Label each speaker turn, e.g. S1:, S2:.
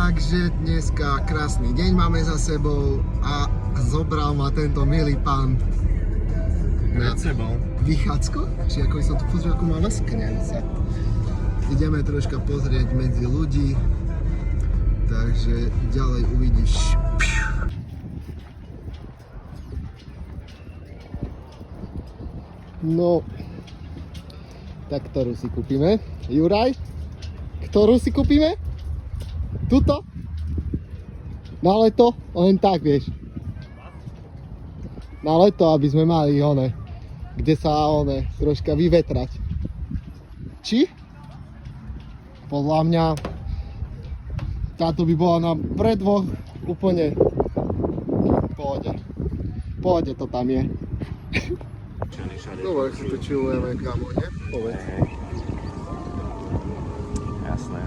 S1: Takže dneska krásny deň máme za sebou a zobral ma tento milý pán na vychádzku. Či ako som tu pozrel, ako má vaskňať sa. Ideme troška pozrieť medzi ľudí, takže ďalej uvidíš. No, tak ktorú si kúpime? Juraj? Ktorú si kúpime? Tuto? Na leto? Len tak, vieš. Na leto, aby sme mali kde sa troška vyvetrať. Či? Podľa mňa táto by bola na predvoch úplne v pohode to tam je. No, ak si to čilujeme, kamo, ne? Povedz.
S2: Jasné.